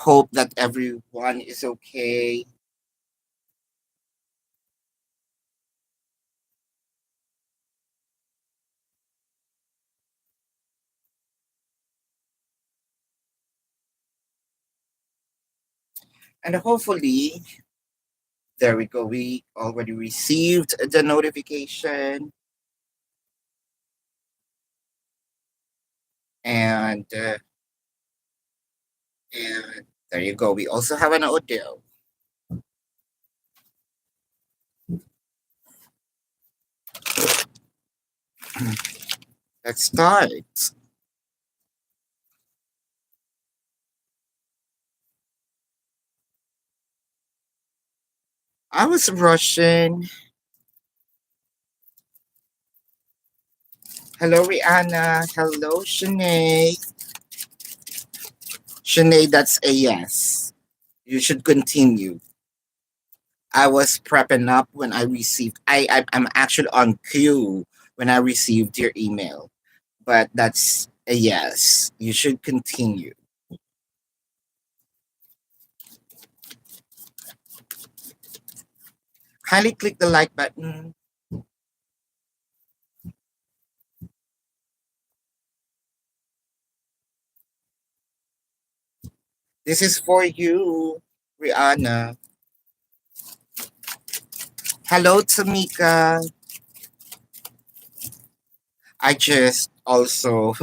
hope that everyone is okay. And hopefully, there we go. We already received the notification. And, uh, and there you go. We also have an audio. Let's start. I was rushing. Hello, Rihanna. Hello, Shanae. Shanae, that's a yes. You should continue. I was prepping up when I received. I'm actually on queue when I received your email, but that's a yes. You should continue. Kindly click the like button. This is for you, Rihanna. Hello, Tamika. I just also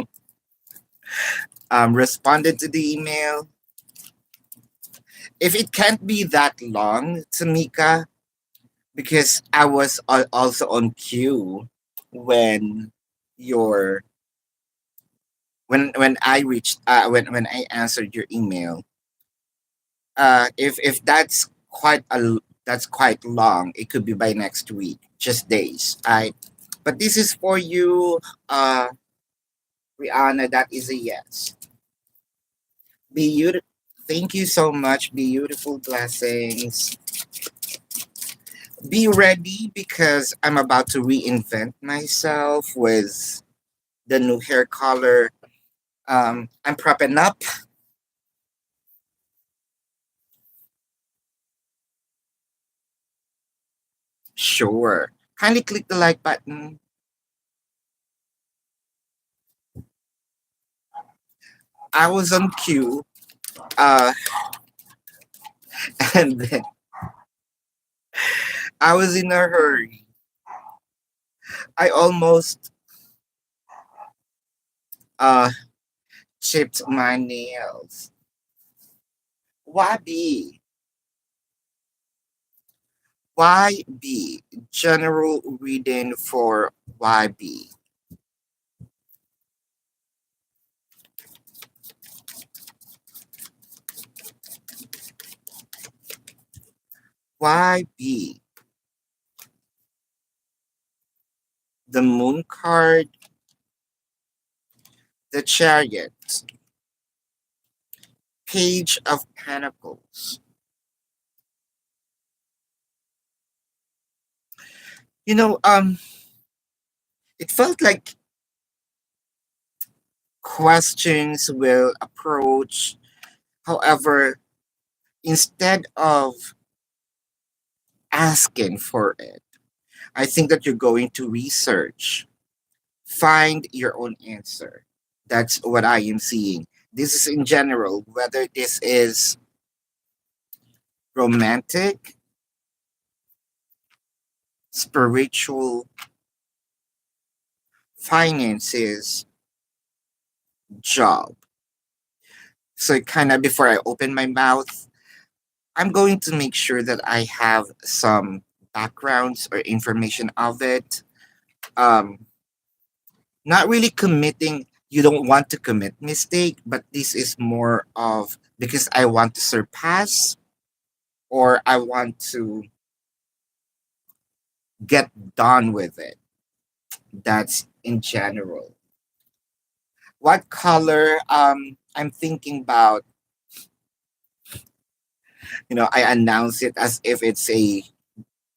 responded to the email. If it can't be that long, Tamika, because I was also on queue when your when I reached when I answered your email. If that's quite long, it could be by next week, just days. I but this is for you, Rihanna. That is a yes. Beautiful. Thank you so much. Beautiful blessings. Be ready because I'm about to reinvent myself with the new hair color. I'm prepping up. Sure. Kindly click the like button. I was on cue, uh, and then I was in a hurry. I almost uh, chipped my nails. YB. YB. General reading for YB. YB. The Moon card. The Chariot. Page of Pentacles. You know, it felt like questions will approach. However, instead of asking for it, I think that you're going to research, find your own answer. That's what I am seeing. This is in general, whether this is romantic, spiritual, finances, job. So, kind of before I open my mouth, I'm going to make sure that I have some backgrounds or information of it. Um, Not really committing. You don't want to commit mistake, but this is more of because I want to surpass or I want to get done with it. That's in general. What color? I'm thinking about. I announce it as if it's a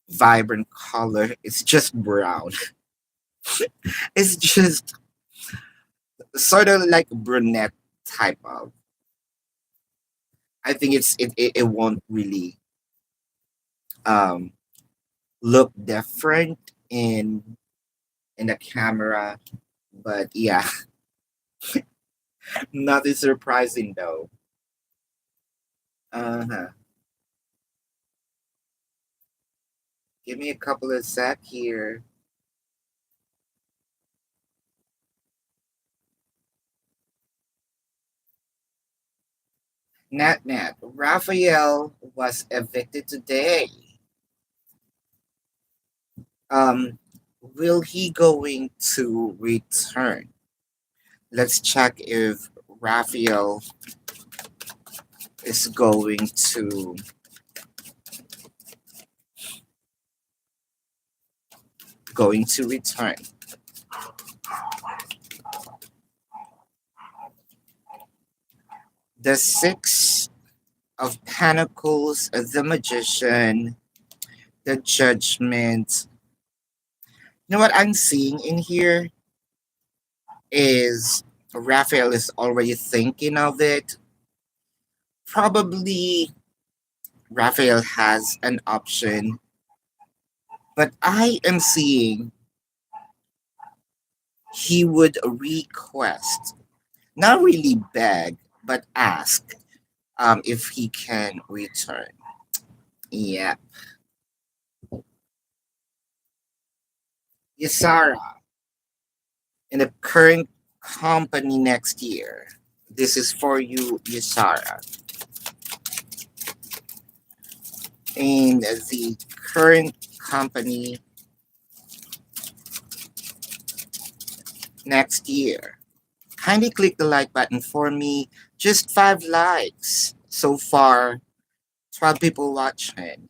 vibrant color. It's just brown. It's just sort of like brunette type of. I think it won't really um look different in the camera, but yeah, nothing surprising though. Uh-huh. Give me a couple of sec here. Nat, Raphael was evicted today. Um, will he going to return? Let's check if Raphael is going to return. The Six of Pentacles, the Magician, the Judgment. You know what I'm seeing in here is Raphael is already thinking of it. Probably Raphael has an option, but I am seeing he would request, not really beg, but ask if he can return. Yeah. Yasara, in the current company next year. This is for you, Yasara. In the current company next year. Kindly click the like button for me. Just 5 likes. So far, 12 people watching.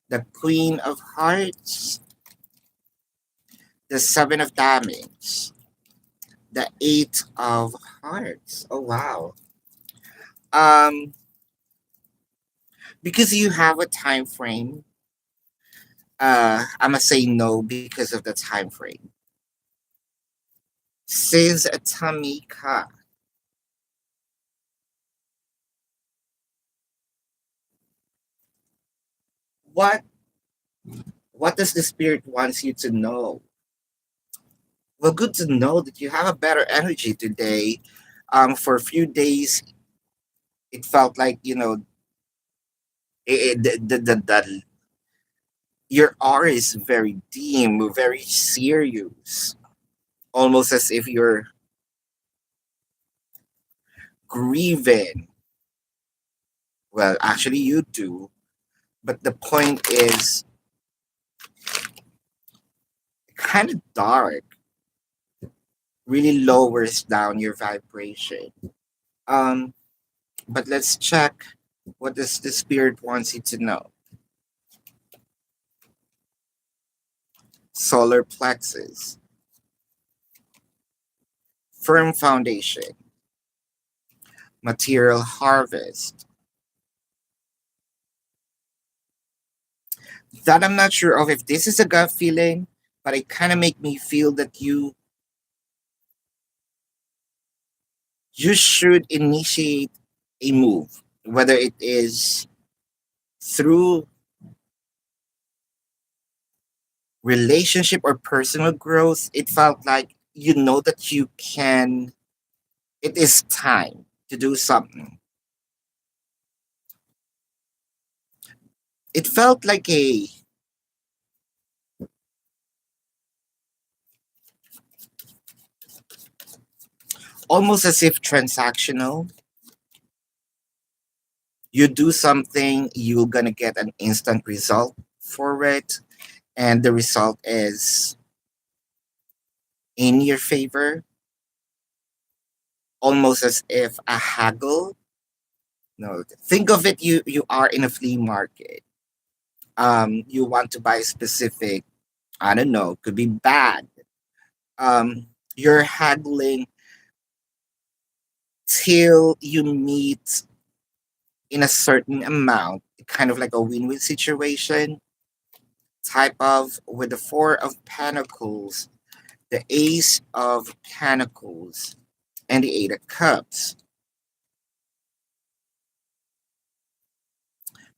The Queen of Hearts, the Seven of Diamonds, the Eight of Hearts. Oh wow. Um, because you have a time frame, I'ma say no because of the time frame. Says Tamika. What what does the spirit wants you to know? Well, good to know that you have a better energy today. For a few days, it felt like the your aura is very dim, very serious, almost as if you're grieving. Well, actually, you do, but the point is kind of dark. Really lowers down your vibration. Um, but let's check what does the spirit wants you to know. Solar plexus, firm foundation, material harvest. That I'm not sure of if this is a gut feeling, but it kind of make me feel that you should initiate a move, whether it is through relationship or personal growth. It felt like you know that you can. It is time to do something. It felt like a almost as if transactional. You do something, you're gonna get an instant result for it, and the result is in your favor, almost as if a haggle. No, think of it. You are in a flea market. You want to buy a specific. I don't know. Could be bad. You're haggling till you meet in a certain amount, kind of like a win-win situation type of with the Four of Pentacles, the Ace of Pentacles, and the Eight of Cups.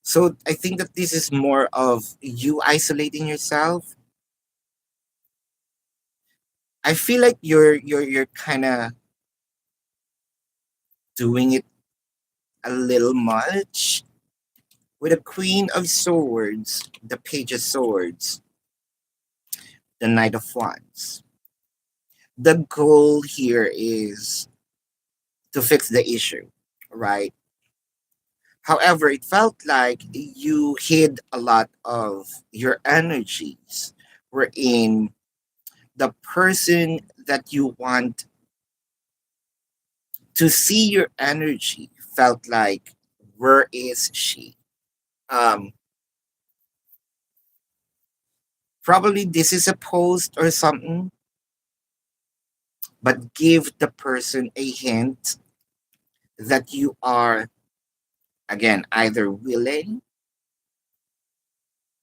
So I think that this is more of you isolating yourself. I feel like you're kind of doing it a little much with the Queen of Swords, the Page of Swords, the Knight of Wands. The goal here is to fix the issue, right? However, it felt like you hid a lot of your energies, wherein the person that you want to see your energy felt like, where is she? Um, Probably this is a post or something, but give the person a hint that you are, again, either willing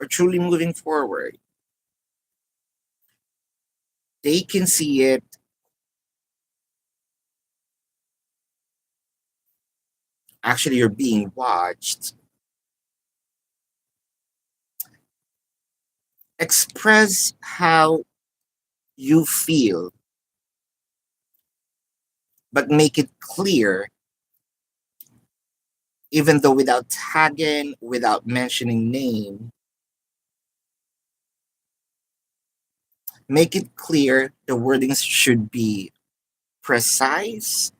or truly moving forward. They can see it. Actually, you're being watched. Express how you feel, but make it clear, even though without tagging, without mentioning name, make it clear the wordings should be precise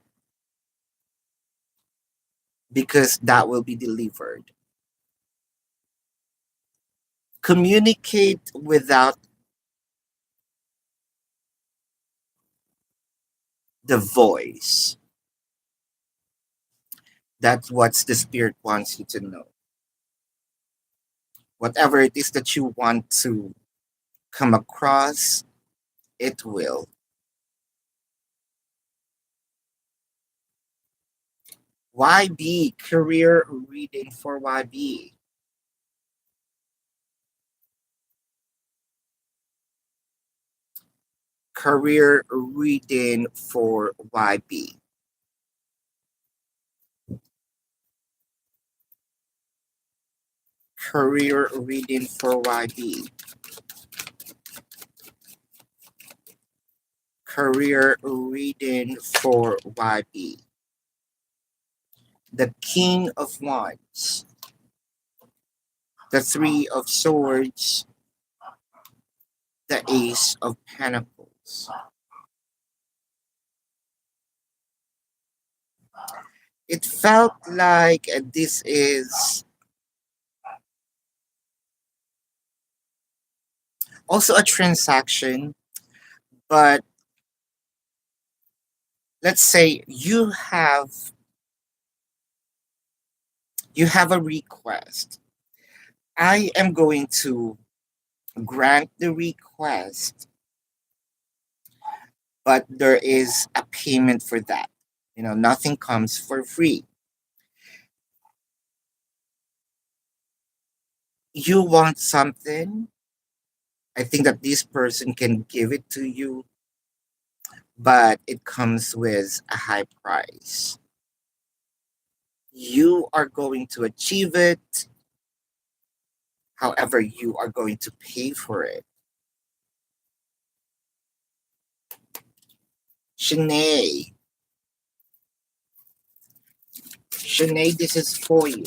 because that will be delivered. Communicate without the voice. That's what the spirit wants you to know. Whatever it is that you want to come across, it will. YB, career reading for YB. Career reading for YB. Career reading for YB. Career reading for YB. The King of Wands. The Three of Swords. The Ace of Pentacles. It felt like this is also a transaction, but let's say you have a request. I am going to grant the request, but there is a payment for that. Nothing comes for free. You want something, I think that this person can give it to you, but it comes with a high price. You are going to achieve it, however, you are going to pay for it. Shanae, Shanae, this is for you.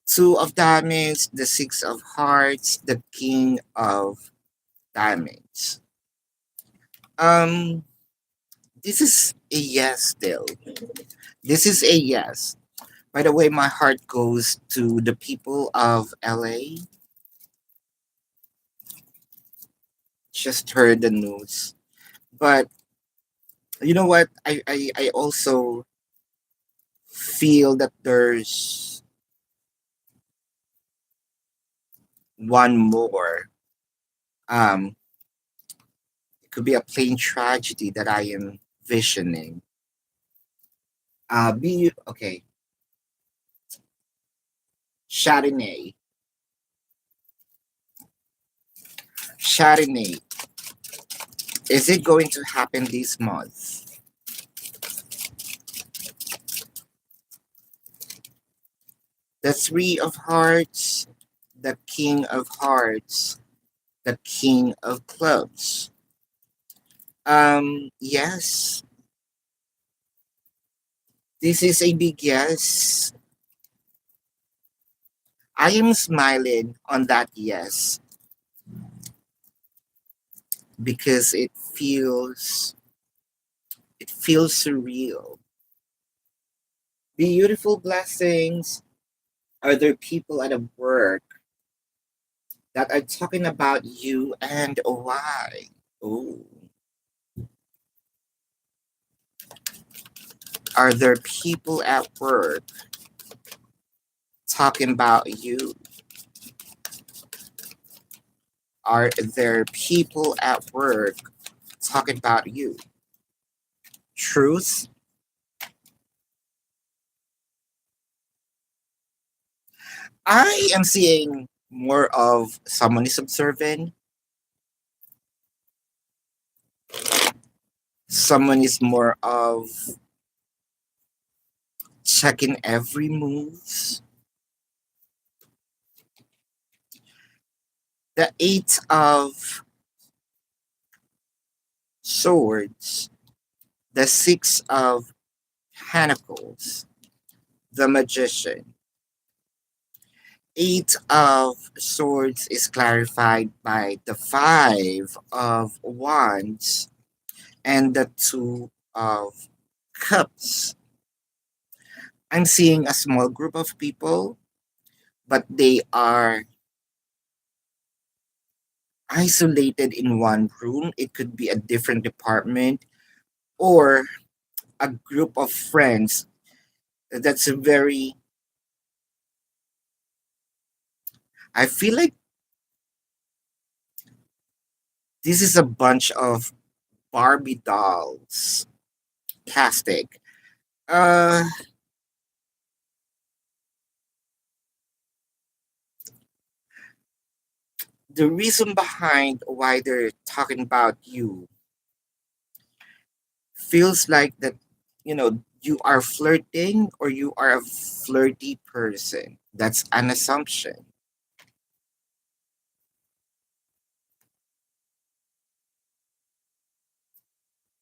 Two of diamonds, the six of hearts, the king of diamonds. Um, this is a yes still. This is a yes. By the way, my heart goes to the people of LA. Just heard the news. But you know what? I also feel that there's one more. Um, it could be a plain tragedy that I am visioning. Be okay. Chardonnay. Chardonnay. Is it going to happen this month? The Three of Hearts, the King of Hearts, the King of Clubs. Yes, this is a big yes. I am smiling on that yes because it feels surreal. Beautiful blessings. Are there people at a work that are talking about you and why? Oh, are there people at work talking about you? Are there people at work talking about you? Truth. I am seeing more of someone is observing, someone is more of checking every moves. The Eight of Swords, the Six of Pentacles, the Magician. Eight of Swords is clarified by the Five of Wands and the Two of Cups. I'm seeing a small group of people, but they are isolated in one room. It could be a different department or a group of friends that's a very, I feel like this is a bunch of Barbie dolls casting. Uh, the reason behind why they're talking about you feels like that, you are flirting or you are a flirty person. That's an assumption.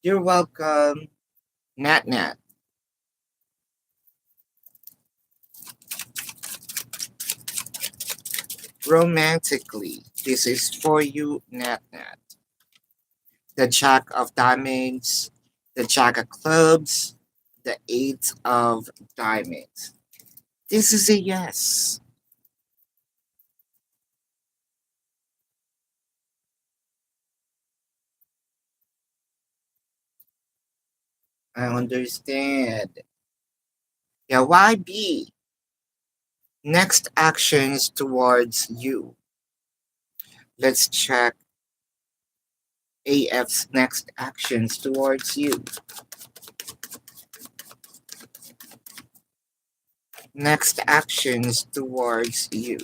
You're welcome. Nat Nat. Romantically, this is for you, Nat Nat. The Jack of Diamonds, the Jack of Clubs, the Eight of Diamonds. This is a yes. I understand. Yeah, why B? Next actions towards you. Let's check AF's next actions towards you. Next actions towards you.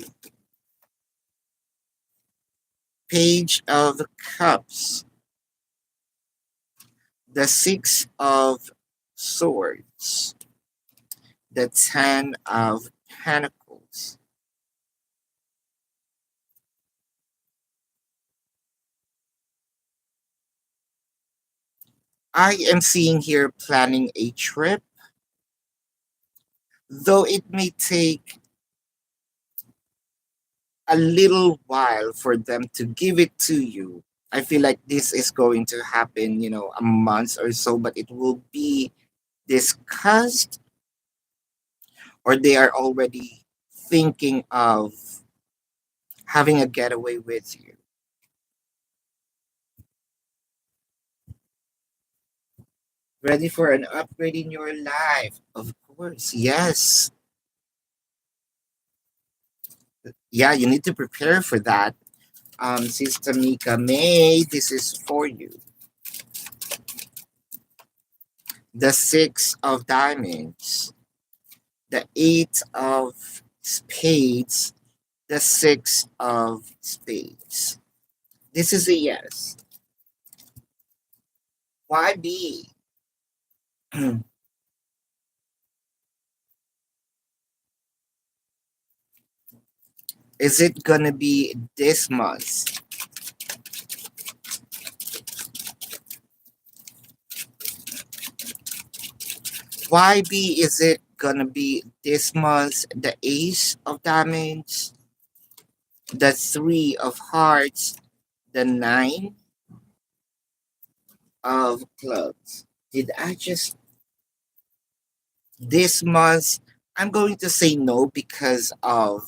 Page of Cups. The Six of Swords. The Ten of Pentacles. I am seeing here planning a trip, though it may take a little while for them to give it to you. I feel like this is going to happen, a month or so, but it will be discussed or they are already thinking of having a getaway with you. Ready for an upgrade in your life? Of course, yes. Yeah, you need to prepare for that. Sister Mika May, this is for you. The Six of Diamonds, the Eight of Spades, the Six of Spades. This is a yes. Why B? Is it gonna be this month? YB, is it gonna be this month? The Ace of Diamonds, the Three of Hearts, the Nine of Clubs. Did I just this month? I'm going to say no because of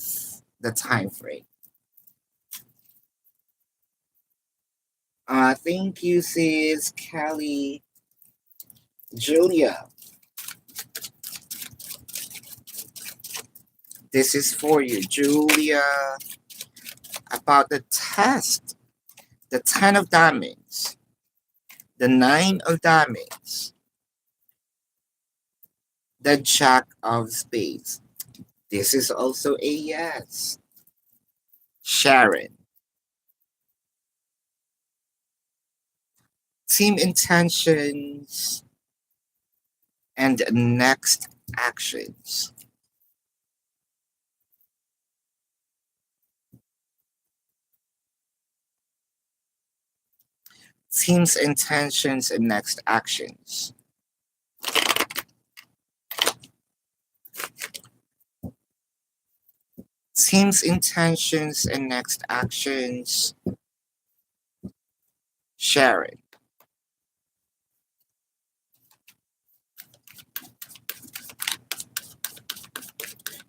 the time frame. Thank you, sis Kelly. Julia, this is for you. Julia, about the test. The 10 of diamonds, the 9 of diamonds, the Jack of spades. This is also a yes. Sharon, team intentions and next actions. Team's intentions and next actions. Team's intentions and next actions. Sharon.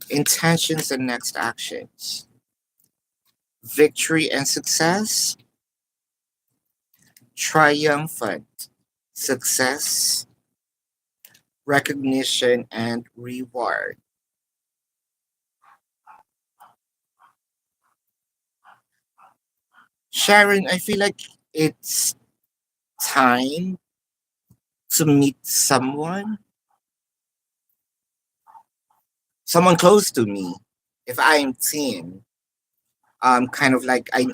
Intentions and next actions. Victory and success. Triumphant. Success. Recognition and reward. Sharon, I feel like it's time to meet someone close to me. If I am 10, kind of like I'm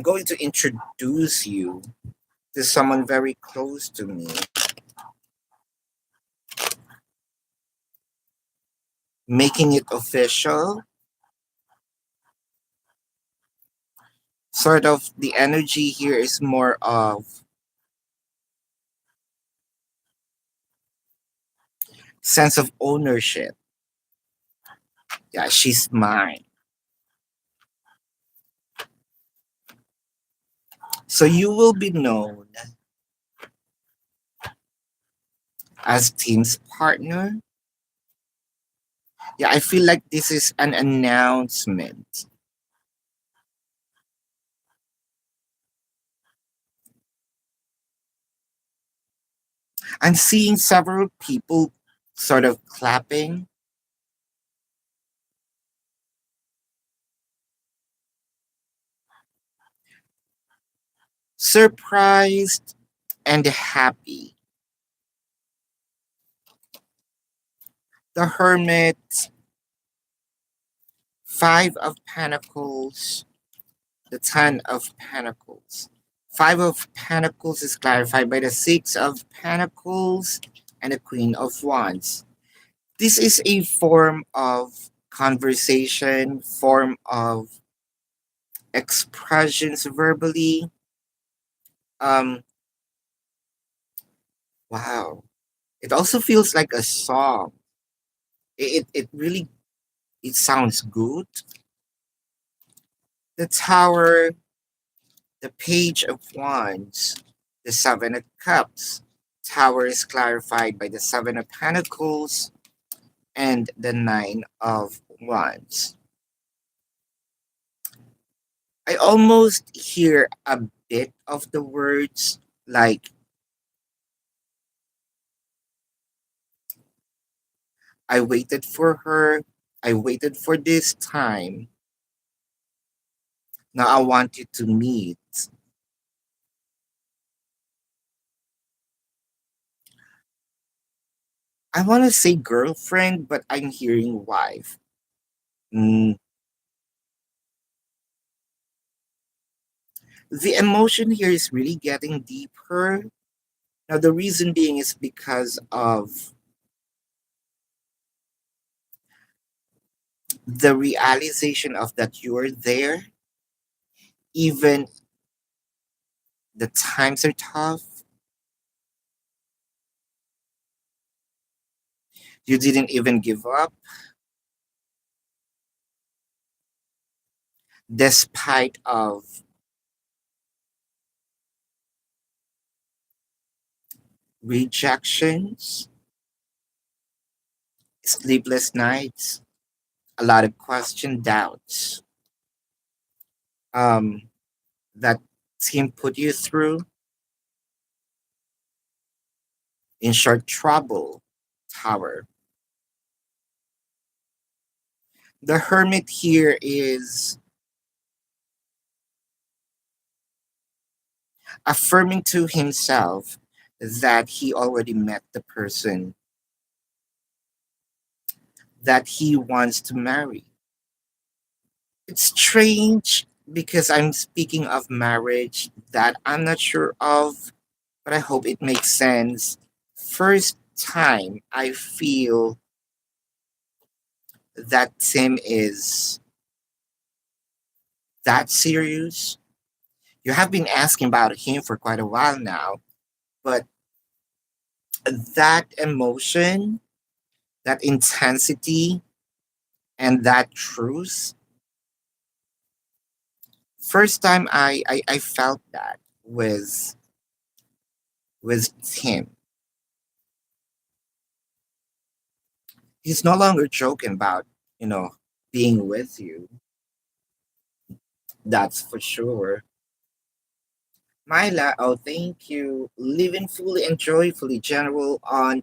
going to introduce you to someone very close to me, making it official. Sort of the energy here is more of sense of ownership. Yeah, she's mine. So you will be known as team's partner. Yeah, I feel like this is an announcement. I'm seeing several people sort of clapping, surprised and happy. The Hermit, Five of Pentacles, the Ten of Pentacles. Five of Pentacles is clarified by the Six of Pentacles and the Queen of Wands. This is a form of conversation, form of expressions verbally. Um, wow. It also feels like a song. It really it sounds good. The Tower, the Page of Wands, the Seven of Cups. Tower is clarified by the Seven of Pentacles and the Nine of Wands. I almost hear a bit of the words like I waited for her, I waited for this time. Now I want you to meet. I want to say girlfriend, but I'm hearing wife. Mm, the emotion here is really getting deeper. Now, the reason being is because of The realization of that you're there, even the times are tough, you didn't even give up, despite of rejections, sleepless nights, a lot of question, doubts. Um, that team put you through, in short, trouble, tower. The hermit here is affirming to himself that he already met the person that he wants to marry. It's strange because I'm speaking of marriage that I'm not sure of, but I hope it makes sense. First time I feel that Tim is that serious. You have been asking about him for quite a while now, but that emotion, that intensity, and that truth, first time I felt that with him. He's no longer joking about, you know, being with you. That's for sure. Myla, oh, thank you. Living fully and joyfully, General, on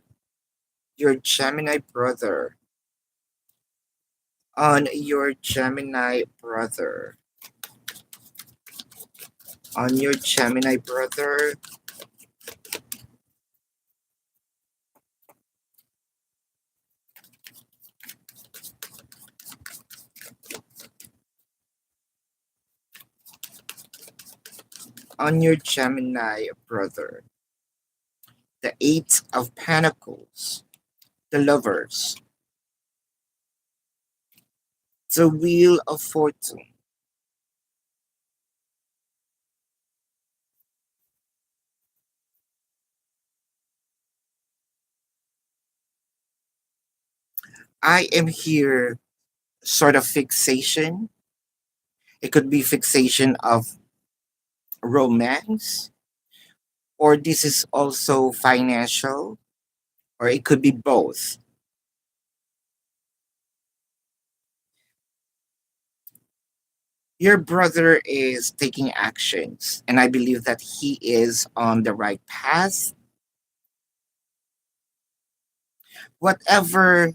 your Gemini brother. On your Gemini brother. On your Gemini brother. On your Gemini brother. The Eight of Pentacles. The Lovers. The Wheel of Fortune. I am here sort of fixation. It could be fixation of romance, or this is also financial, or it could be both. Your brother is taking actions, and I believe that he is on the right path. Whatever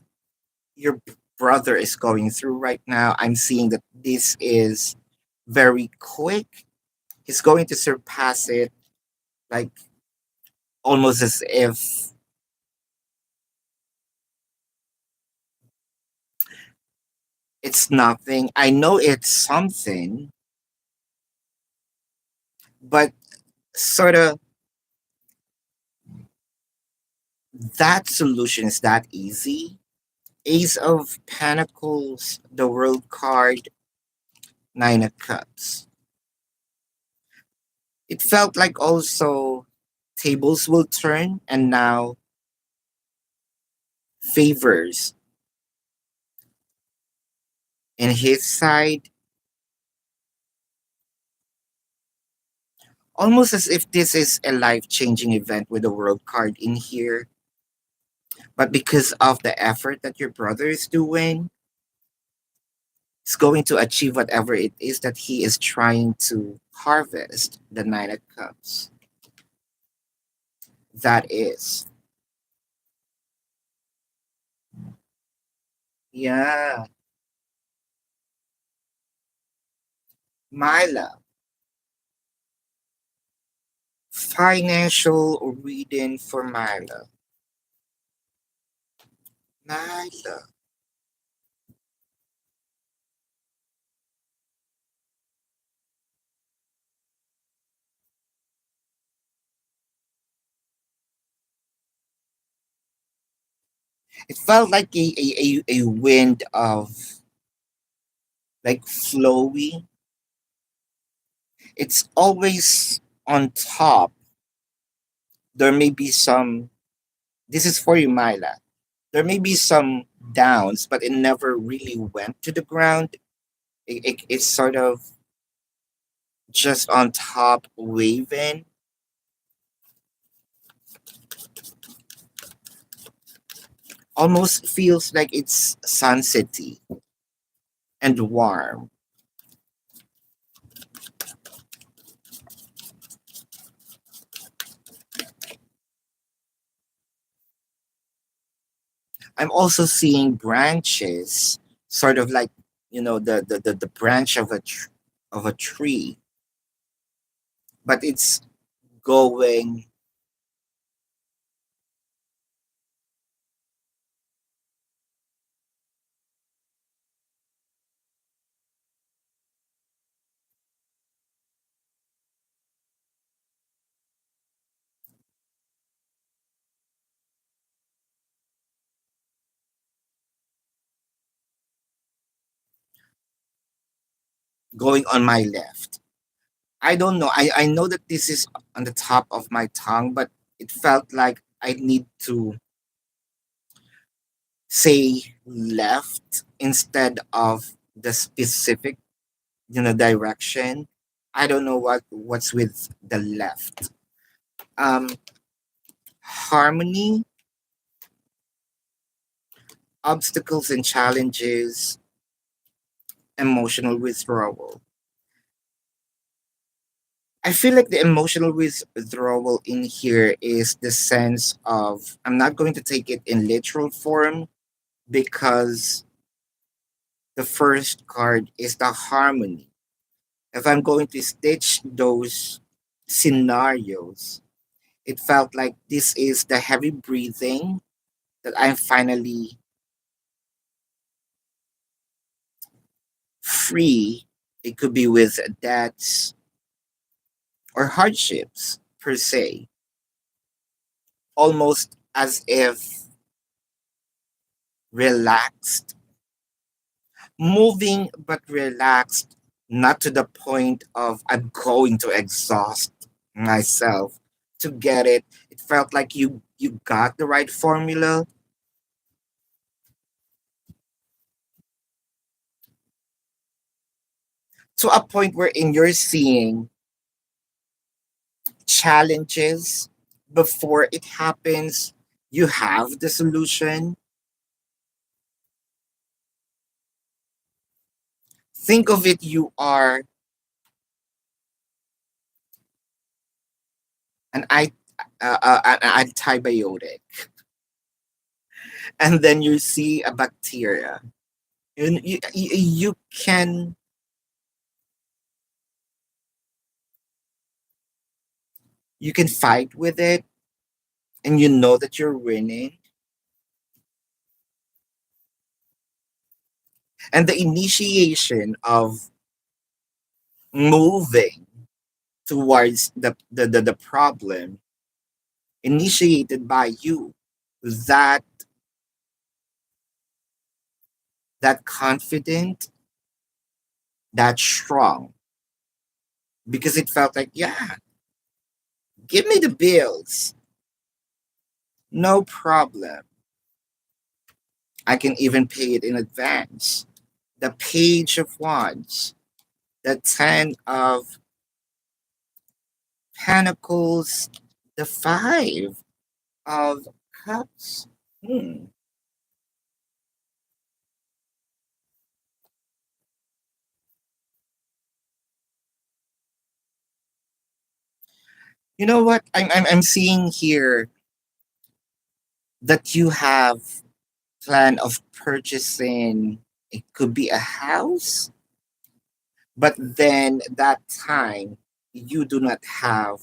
your brother is going through right now, I'm seeing that this is very quick. He's going to surpass it, like almost as if it's nothing. I know it's something, but sort of that solution is that easy. Ace of Pentacles, the World card, Nine of Cups. It felt like also tables will turn and now favors in his side, almost as if this is a life changing event with the World card in here. But because of the effort that your brother is doing, he's going to achieve whatever it is that he is trying to harvest, the Nine of Cups. That is. Yeah. My love. Financial reading for Milo. Milo. It felt like a wind of like flowy. It's always on top. There may be some, this is for you, Myla. There may be some downs, but it never really went to the ground. It's sort of just on top, waving. Almost feels like it's sunsety and warm. I'm also seeing branches, sort of like, the branch of of a tree, but it's going going on my left. I don't know. I know that this is on the top of my tongue, but it felt like I need to say left instead of the specific, direction. I don't know what's with the left. Um, Harmony, obstacles and challenges, emotional withdrawal. I feel like the emotional withdrawal in here is the sense of I'm not going to take it in literal form because the first card is the harmony. If I'm going to stitch those scenarios, it felt like this is the heavy breathing that I'm finally free. It could be with debts or hardships per se, almost as if relaxed, moving but relaxed, not to the point of I'm going to exhaust myself to get it. It felt like you got the right formula to a point wherein you're seeing challenges before it happens. You have the solution. Think of it, you are an, an antibiotic, and then you see a bacteria. And you can fight with it, and you know that you're winning. And the initiation of moving towards the problem initiated by you, that confident, that strong, because it felt like, yeah, give me the bills, no problem. I can even pay it in advance. The page of wands, the 10 of pentacles, the 5 of cups. Hmm. You know what? I'm seeing here that you have plan of purchasing, it could be a house, but then that time you do not have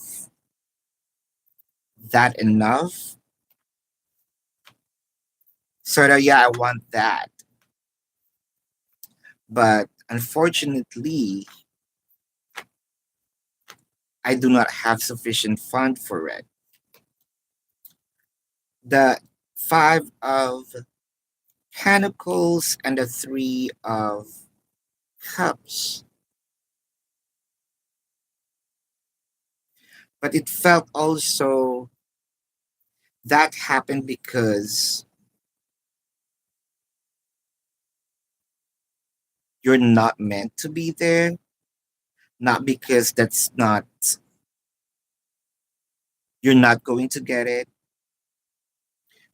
that enough. So yeah, I want that, but unfortunately I do not have sufficient fund for it. The 5 of pentacles and the 3 of Cups. But it felt also that happened because you're not meant to be there, not because that's not, you're not going to get it.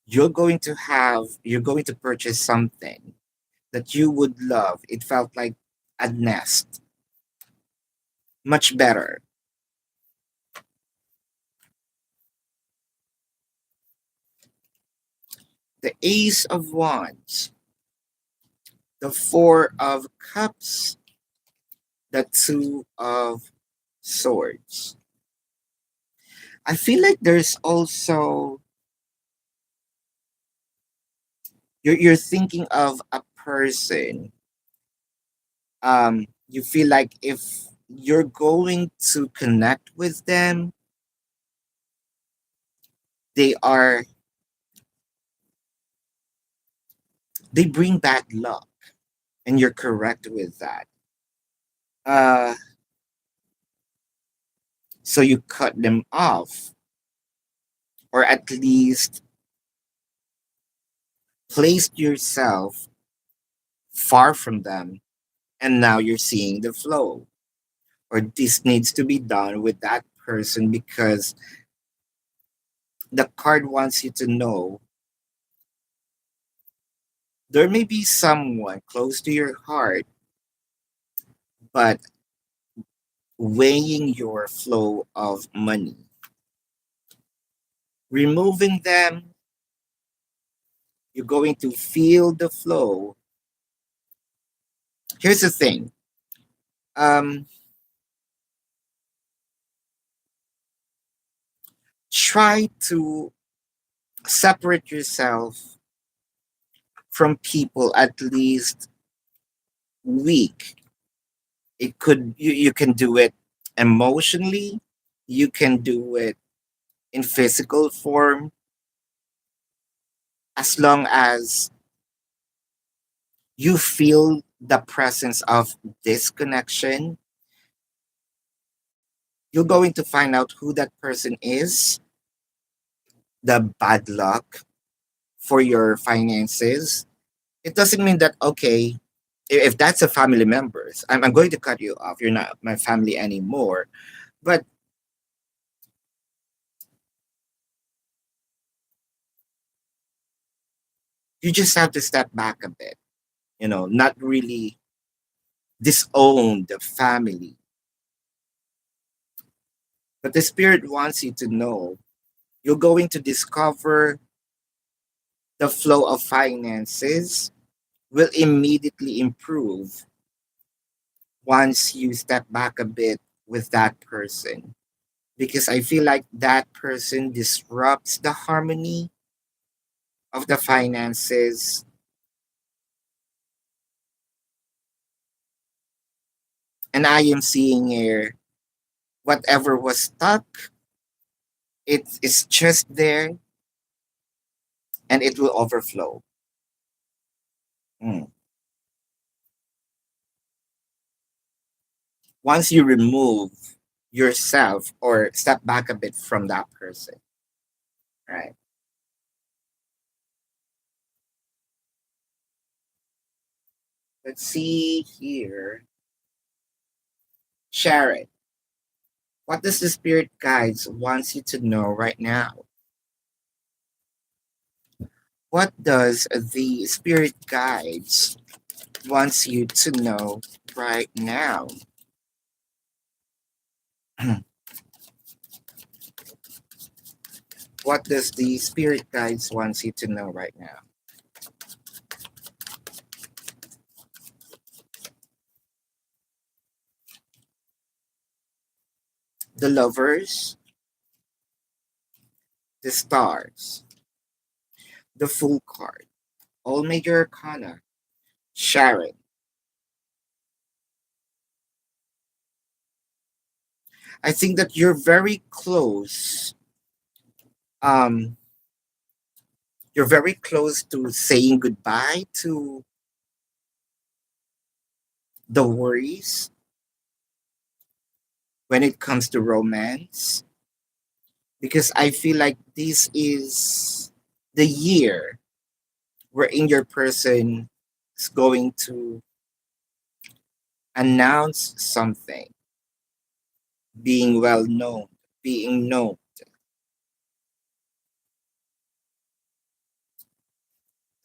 You're going to purchase something that you would love. It felt like a nest, much better. The Ace of Wands, the Four of Cups, the Two of Swords. I feel like there's also, you're thinking of a person. You feel like if you're going to connect with them, they are they bring bad luck, and you're correct with that. Uh, so you cut them off, or at least placed yourself far from them, and now you're seeing the flow. Or this needs to be done with that person because the card wants you to know there may be someone close to your heart, but weighing your flow of money. Removing them, you're going to feel the flow. Here's the thing. Um, Try to separate yourself from people at least week. You can do it emotionally, you can do it in physical form, as long as you feel the presence of disconnection. You're going to find out who that person is, the bad luck for your finances. It doesn't mean that, okay, if that's a family members, I'm going to cut you off. You're not my family anymore. But you just have to step back a bit, not really disown the family. But the spirit wants you to know you're going to discover the flow of finances will immediately improve once you step back a bit with that person. Because I feel like that person disrupts the harmony of the finances. And I am seeing here whatever was stuck, it is just there and it will overflow. Mm. Once you remove yourself or step back a bit from that person, right? Let's see here. Sharon, what does the spirit guides wants you to know right now? What does the spirit guides wants you to know right now? What does the spirit guides wants you to know right now? The lovers, the stars, the full card, all major arcana. Sharon, I think that um you're very close to saying goodbye to the worries when it comes to romance, because I feel like this is the year wherein your person is going to announce something, being well known, being known.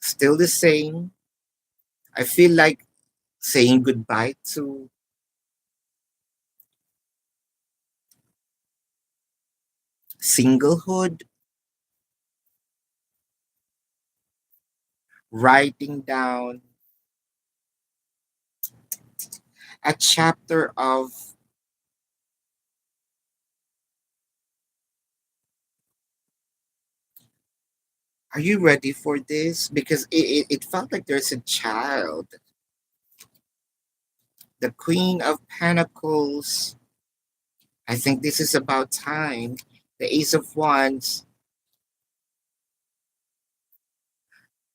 Still the same. I feel like saying goodbye to singlehood, writing down a chapter of, are you ready for this? Because it felt like there's a child. The Queen of Pentacles. I think this is about time. The Ace of Wands,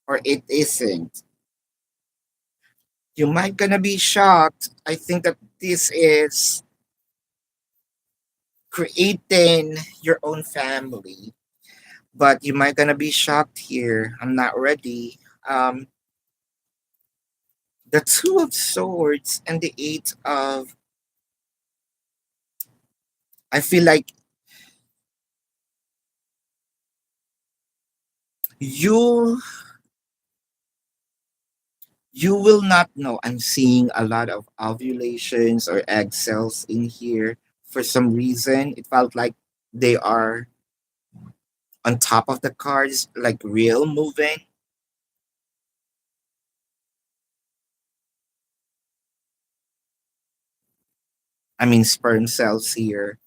or it isn't. You might gonna be shocked. I think that this is creating your own family, but you might gonna be shocked here. I'm not ready. Um, the Two of Swords and the Eight of. I feel like you you will not know. I'm seeing a lot of ovulations or egg cells in here. For some reason, it felt like they are on top of the cards, like real moving. I mean, sperm cells here.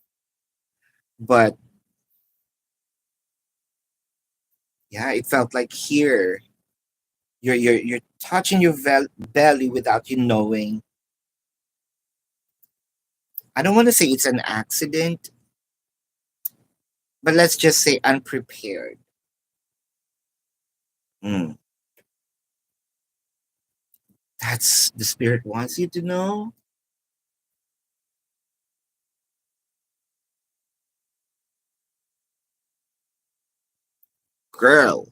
But yeah, it felt like here you're touching your belly without you knowing. I don't want to say it's an accident, but let's just say unprepared. Mm, that's the spirit wants you to know. Girl,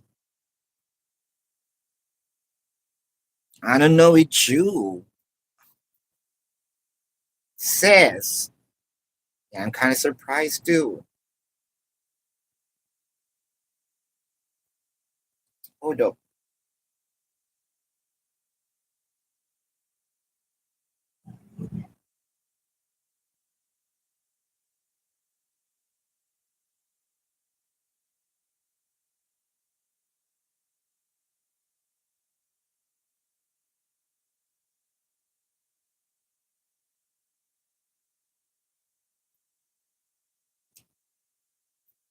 I don't know it's you. Says. Yeah, I'm kind of surprised too. Hold up.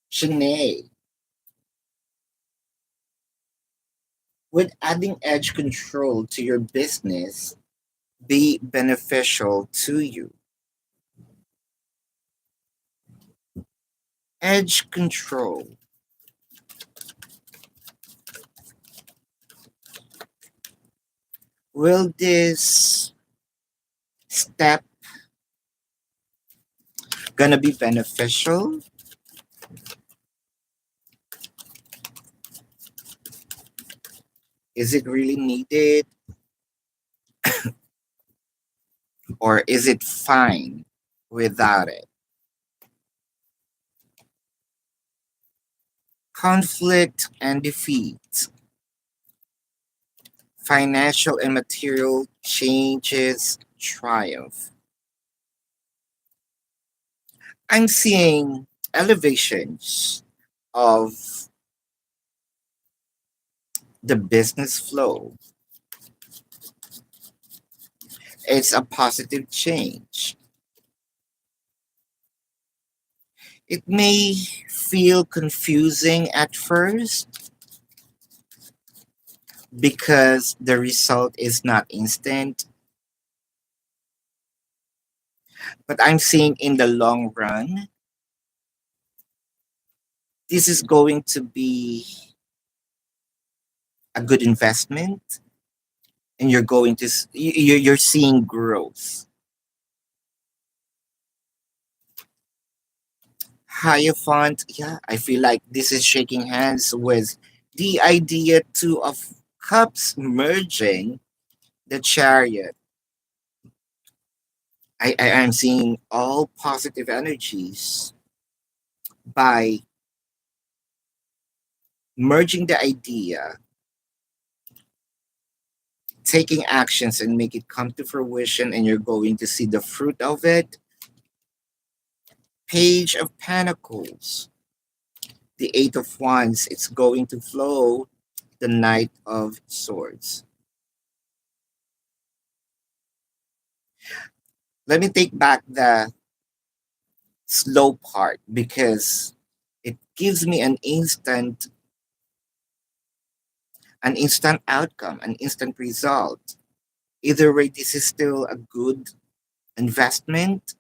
Shanae, would adding edge control to your business be beneficial to you? Edge control. Will this step gonna be beneficial? Is it really needed, or is it fine without it? Conflict and defeat. Financial and material changes triumph. I'm seeing elevations of the business flow. It's a positive change. It may feel confusing at first because the result is not instant, but I'm seeing in the long run, this is going to be a good investment. and you're going to you're seeing growth. Hierophant, yeah, I feel like this is shaking hands with the idea too of cups merging the chariot. I'm seeing all positive energies by merging the idea, taking actions and make it come to fruition, and you're going to see the fruit of it. Page of Pentacles, the Eight of Wands, it's going to flow. The Knight of Swords. Let me take back the slow part because it gives me an instant outcome, an instant result. Either way, this is still a good investment.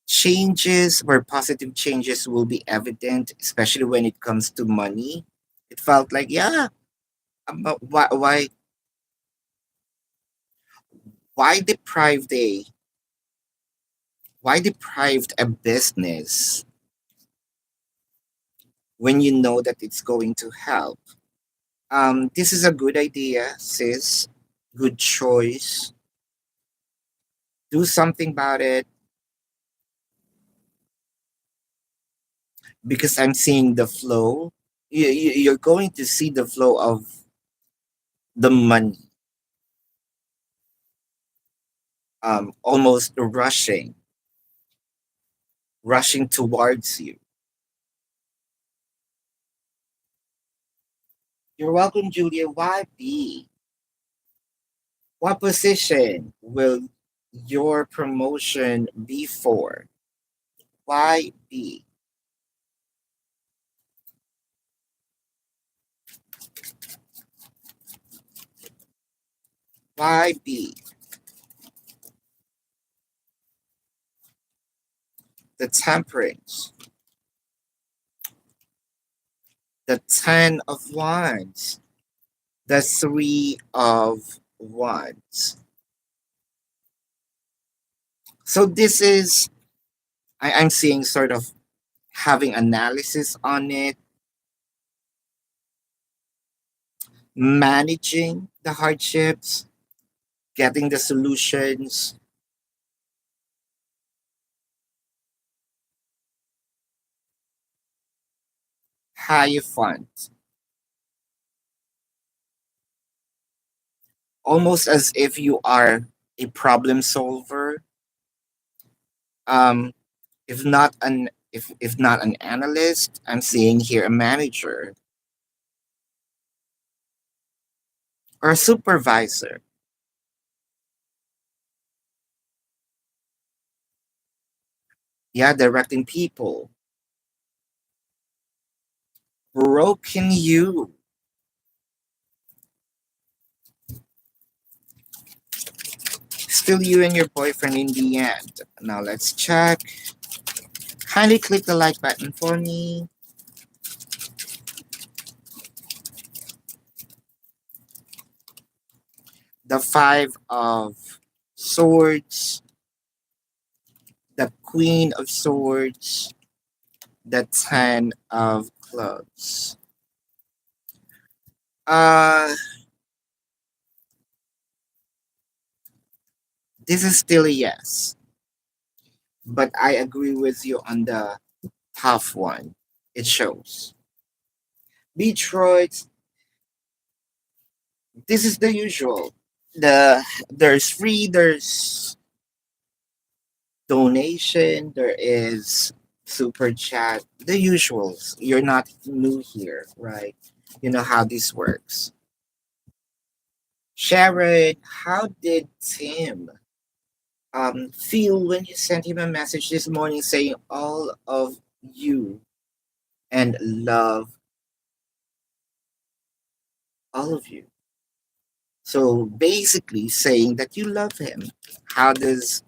Changes where positive changes will be evident, especially when it comes to money. It felt like, yeah, but why deprive why deprived a business when you know that it's going to help? This is a good idea, sis. Good choice. Do something about it because I'm seeing the flow. You're going to see the flow of the money, almost rushing towards you. You're welcome, Julia. Why be? What position will your promotion be for? Why be? Why be? The Temperance, the Ten of Wands, the Three of Wands. So this is, I'm seeing sort of having analysis on it, managing the hardships, getting the solutions. Hierophant, almost as if you are a problem solver. Um, if not an analyst, I'm seeing here a manager or a supervisor. Yeah, directing people. Broken you. Still you and your boyfriend in the end. Now let's check. Kindly click the like button for me. The Five of Swords, the Queen of Swords, the Ten of Clubs. Uh, this is still a yes, but I agree with you on the tough one. It shows. Detroit, this is the usual. There's free, there's donation, there is super chat, the usuals. You're not new here, right? You know how this works. Sharon, how did Tim feel when you sent him a message this morning saying all of you and love all of you? So basically saying that you love him. How does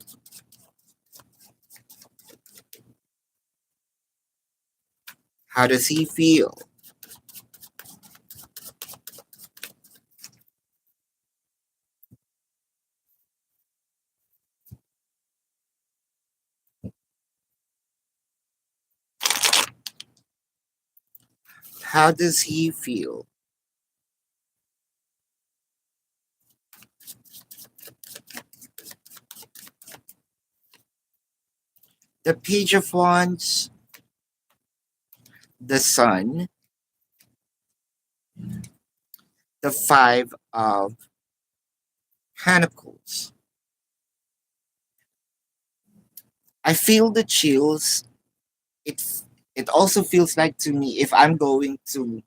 how does he feel? How does he feel? The Page of Wands, the Sun, the Five of Pentacles. I feel the chills. It it also feels like to me if I'm going to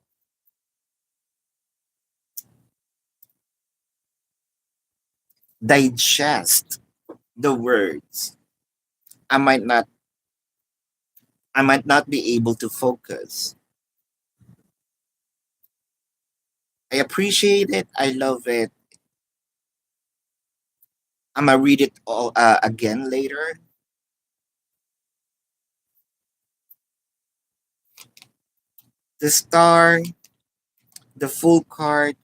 digest the words, I might not I might not be able to focus. I appreciate it. I love it. I'm gonna read it all again later. The star, the full card,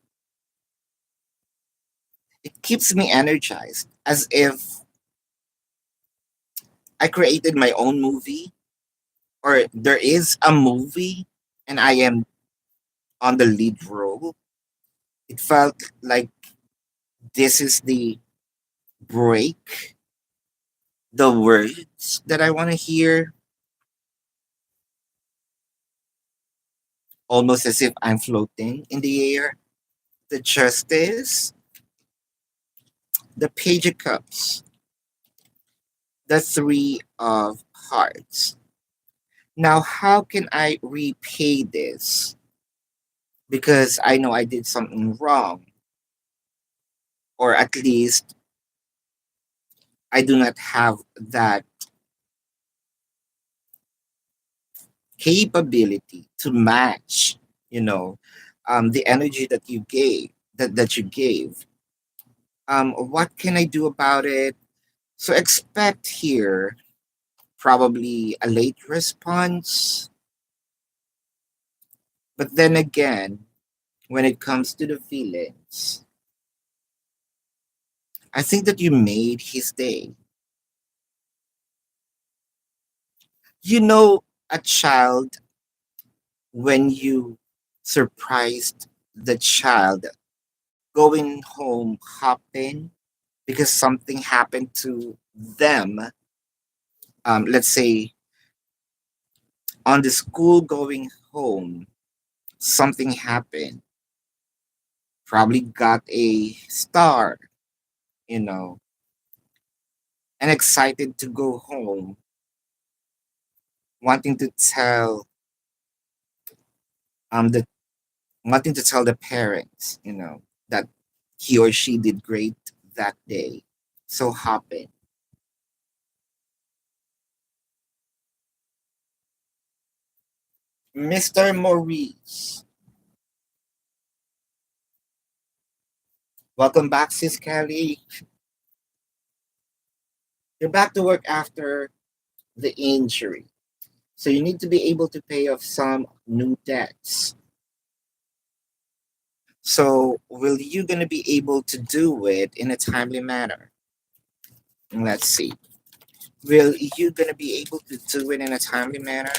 it keeps me energized as if I created my own movie or there is a movie and I am on the lead role. It felt like this is the break, the words that I want to hear, almost as if I'm floating in the air. The justice, the page of cups, the three of hearts. Now, how can I repay this? Because I know I did something wrong, or at least I do not have that capability to match, you know, the energy that you gave, that you gave. What can I do about it? So expect here probably a late response, but then again, when it comes to the feelings, I think that you made his day. You know, a child, when you surprised the child going home hopping because something happened to them, let's say on the school going home, something happened, probably got a star, you know, and excited to go home, wanting to tell the wanting to tell the parents, that he or she did great that day. So hopping. Mr. Maurice, welcome back, Sis Kelly. You're back to work after the injury. So you need to be able to pay off some new debts. So will you gonna be able to do it in a timely manner? Let's see. Will you gonna be able to do it in a timely manner?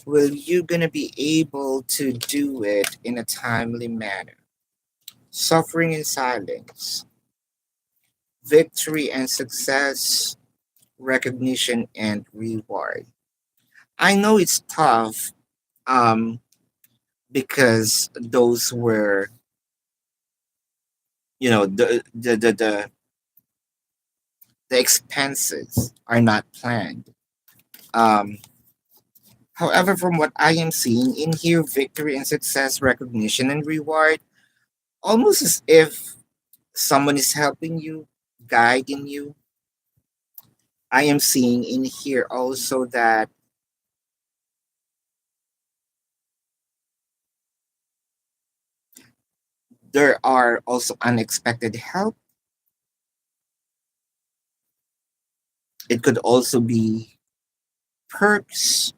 Will you gonna be able to do it in a timely manner? Suffering in silence, victory and success, recognition and reward. I know it's tough, um, because those were, the expenses are not planned. Um, However, from what I am seeing in here, victory and success, recognition and reward, almost as if someone is helping you, guiding you. I am seeing in here also that there are also unexpected help. It could also be perks,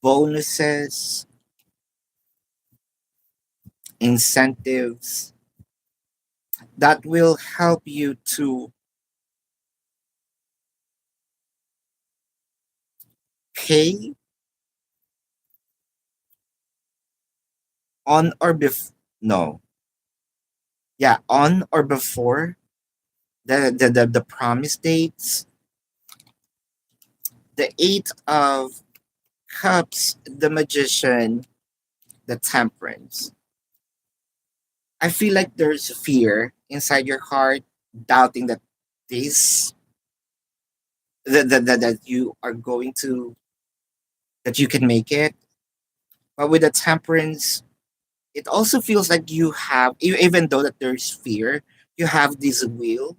bonuses, incentives that will help you to pay on or no, yeah, on or before the promise dates. The Eight of Cups, the Magician, the Temperance. I feel like there's fear inside your heart, doubting that this that you are going to that you can make it. But with the Temperance, it also feels like you have, even though that there's fear, you have this will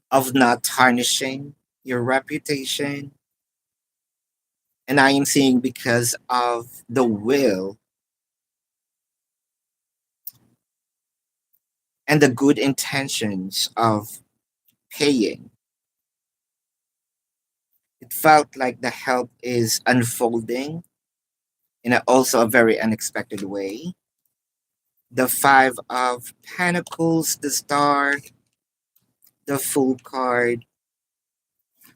of not tarnishing your reputation. And I am seeing because of the will and the good intentions of paying. It felt like the help is unfolding in also a very unexpected way. The Five of Pentacles, the Star, the Fool card,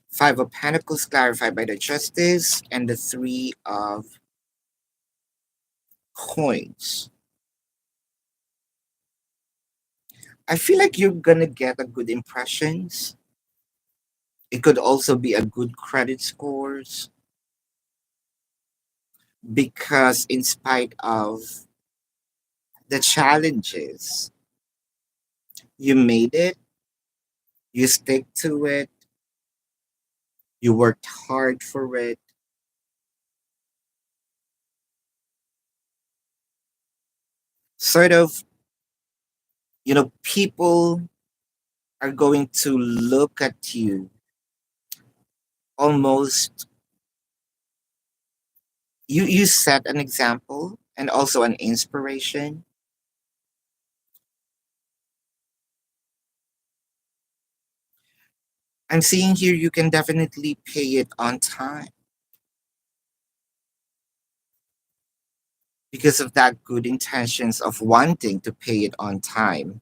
Five of Pentacles clarified by the Justice, and the Three of Coins. I feel like you're gonna get a good impressions. It could also be a good credit scores because in spite of the challenges, you made it, you stick to it, you worked hard for it. Sort of, people are going to look at you almost, you set an example and also an inspiration. I'm seeing here you can definitely pay it on time because of that good intentions of wanting to pay it on time.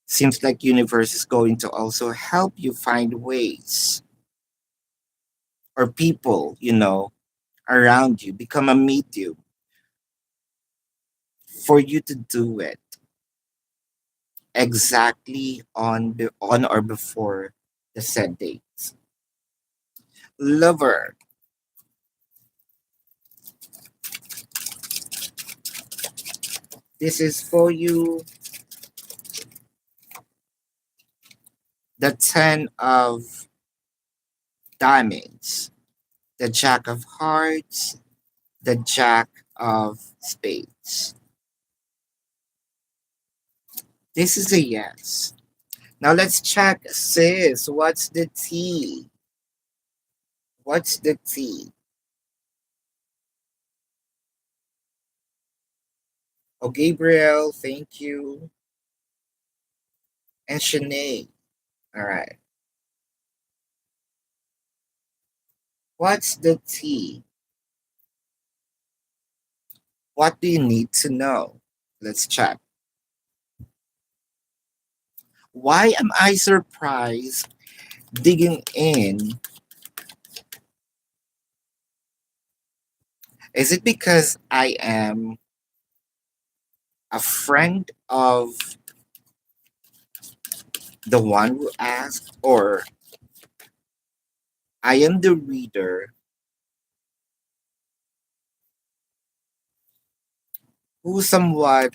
Seems like universe is going to also help you find ways or people, around you become a medium for you to do it exactly on or before the said dates. Lover, this is for you. The Ten of Diamonds, the Jack of Hearts, the Jack of Spades. This is a yes. Now let's check, sis. What's the tea? What's the tea? Oh, Gabriel, thank you. And Shanae. All right. What's the tea? What do you need to know? Let's check. Why am I surprised digging in? Is it because I am a friend of the one who asked, or I am the reader who somewhat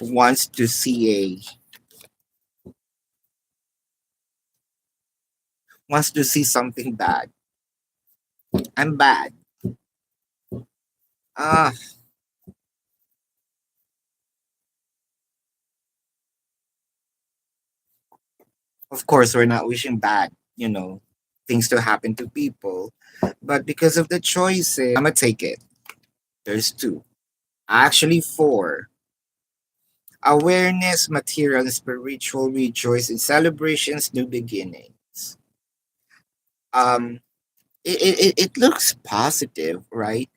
wants to see something bad? I'm bad. Ah, of course, we're not wishing bad, things to happen to people. But because of the choices, I'm going to take it. There's two. Actually, four. Awareness, material, and spiritual, rejoice in celebrations, new beginnings. Um, it looks positive, right?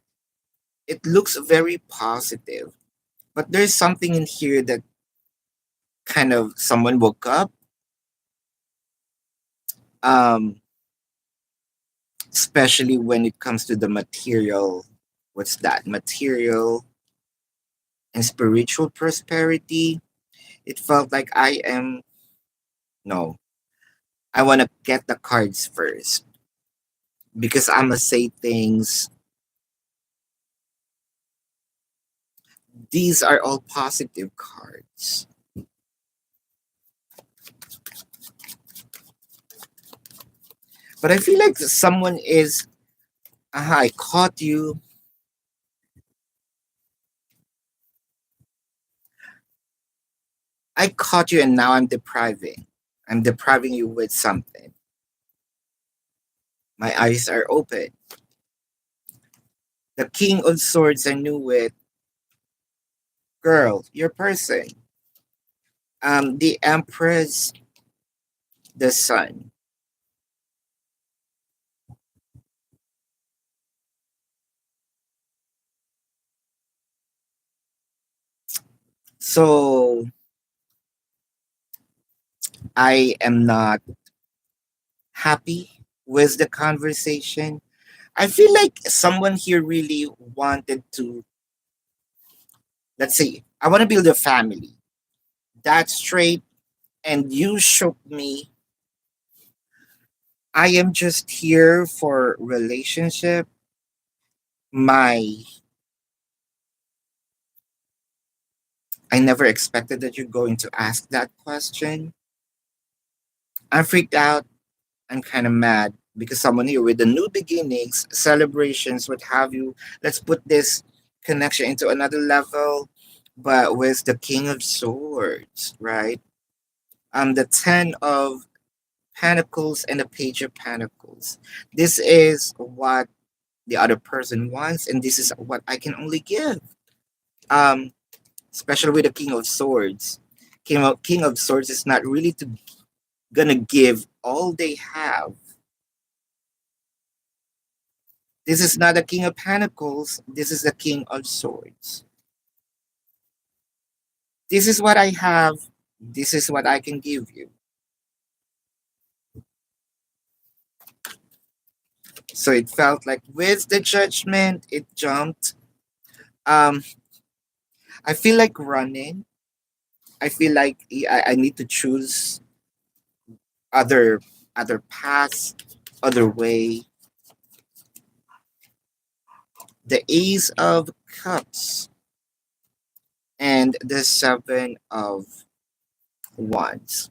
It looks very positive. But there's something in here that kind of someone woke up Um, especially when it comes to the material. What's that? Material and spiritual prosperity. It felt like I am. No, I want to get the cards first because I'm gonna say things. These are all positive cards. But I feel like someone is. I caught you. I caught you, and now I'm depriving. I'm depriving you with something. My eyes are open. The King of Swords, I knew it. Girl, your person. The Empress, the Sun. So I am not happy with the conversation. I feel like someone here really wanted to, let's say, I want to build a family. That's straight. And you shook me. I am just here for relationship. My, I never expected that you're going to ask that question. I'm freaked out. I'm kind of mad because someone here with the new beginnings, celebrations, what have you. Let's put this connection into another level, but with the King of Swords, right? The Ten of Pentacles and the Page of Pentacles. This is what the other person wants, and this is what I can only give. Um, Especially with the King of Swords. King of Swords is not really gonna give all they have. This is not the King of Pentacles. This is the King of Swords. This is what I have. This is what I can give you. So it felt like with the judgment, it jumped. Um, I feel like running. I feel like I need to choose other other paths, other way. The Ace of Cups and the Seven of Wands.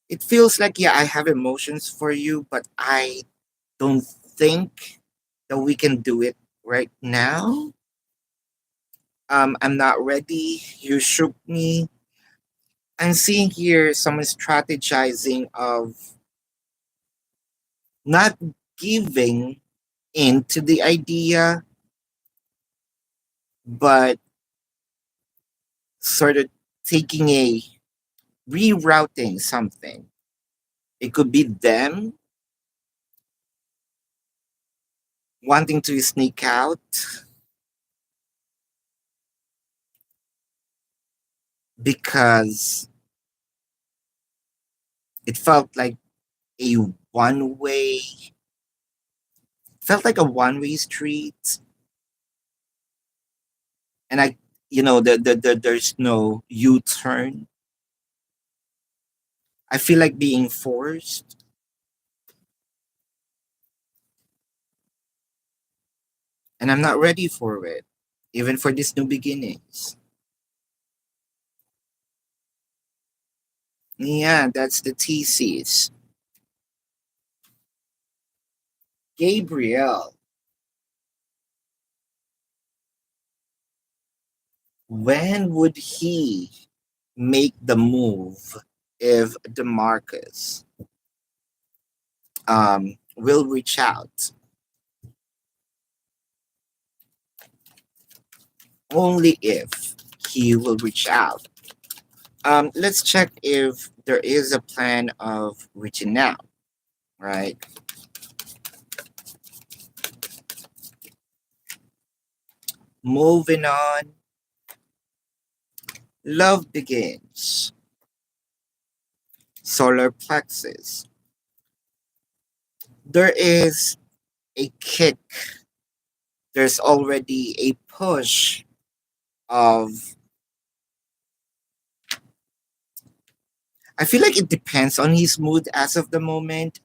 It feels like yeah, I have emotions for you, but I don't think that we can do it right now. I'm not ready. You shook me. I'm seeing here someone strategizing of not giving into the idea, but sort of taking a rerouting something. It could be them wanting to sneak out because it a one way, felt like a one way street. And there's no U turn. I feel like being forced, and I'm not ready for it, even for these new beginnings. Yeah, that's the thesis. Gabriel, when would he make the move if DeMarcus will reach out? Only if he will reach out. Let's check if there is a plan of reaching out, right? Moving on, love begins. Solar plexus. There is a kick, there's already a push of, I feel like it depends on his mood as of the moment.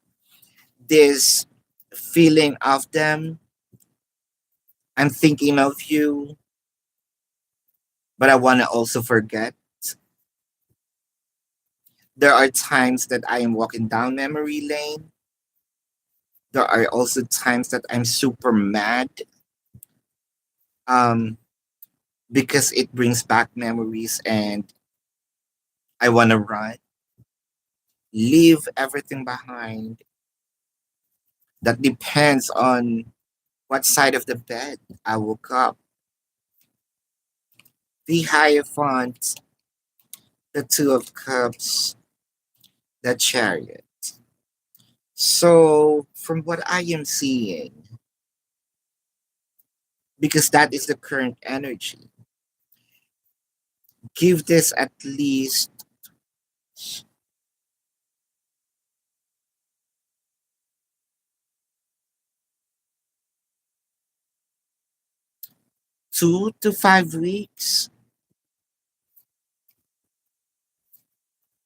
This feeling of them, I'm thinking of you, but I want to also forget. There are times that I am walking down memory lane. There are also times that I'm super mad, um, because it brings back memories and I want to run, leave everything behind. That depends on what side of the bed I woke up. The Hierophant, the Two of Cups, the Chariot. So, from what I am seeing, because that is the current energy, give this at least 2 to 5 weeks.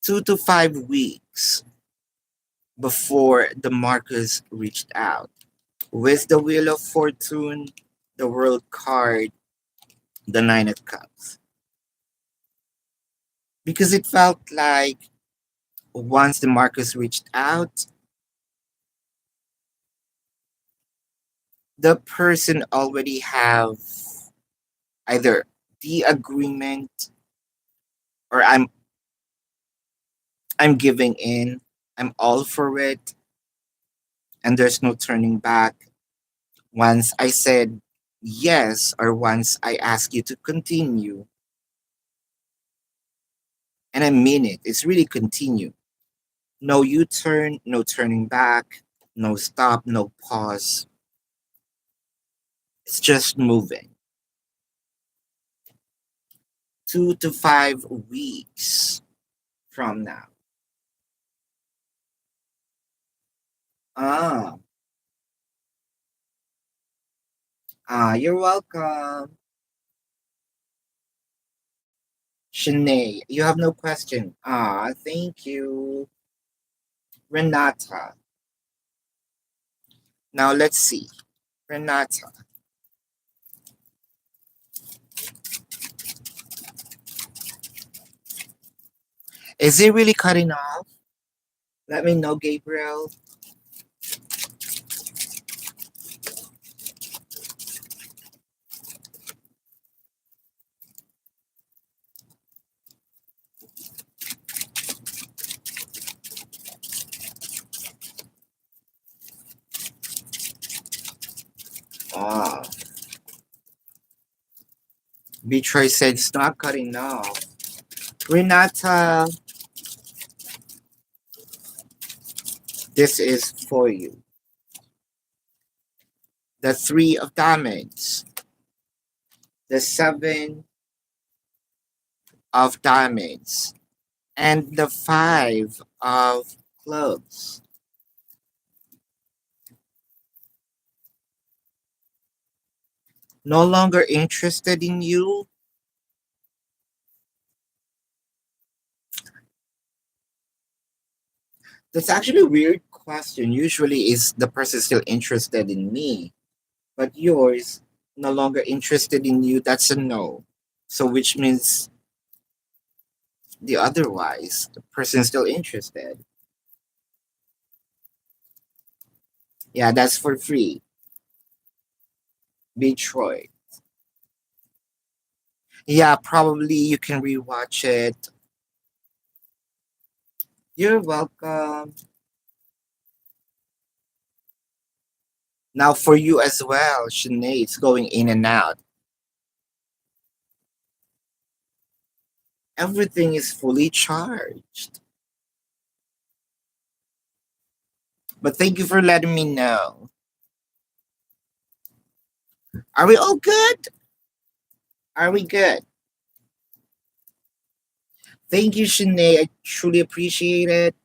2 to 5 weeks before the Marcus reached out. With the Wheel of Fortune, the World card, the Nine of Cups. Because it felt like once the Marcus reached out, the person already have either the agreement or I'm giving in. I'm all for it and there's no turning back. Once I said yes or once I ask you to continue, and I mean it, it's really continue. No U-turn, no turning back, no stop, no pause. It's just moving. 2 to 5 weeks from now. Ah, you're welcome. Shanae, you have no question. Thank you. Renata. Now let's see. Renata, is it really cutting off? Let me know, Gabriel. Ah, Beatrice said it's not cutting off. Renata, this is for you. The Three of Diamonds, the Seven of Diamonds, and the Five of Clubs. No longer interested in you? That's actually a weird question. Usually, is the person still interested in me? But yours, no longer interested in you, that's a no. So, which means the otherwise, the person still interested. Yeah, that's for free. Detroit. Yeah, probably you can rewatch it. You're welcome. Now, for you as well, Sinead, it's going in and out. Everything is fully charged. But thank you for letting me know. Are we all good? Are we good? Thank you, Sinead. I truly appreciate it.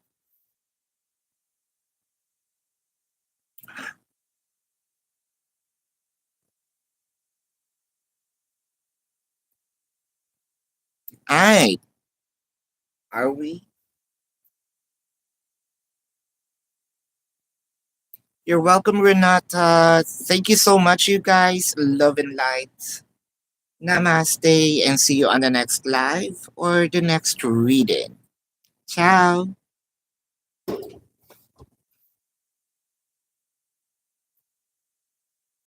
Alright, are we? You're welcome, Renata. Thank you so much, you guys. Love and light. Namaste, and see you on the next live or the next reading. Ciao.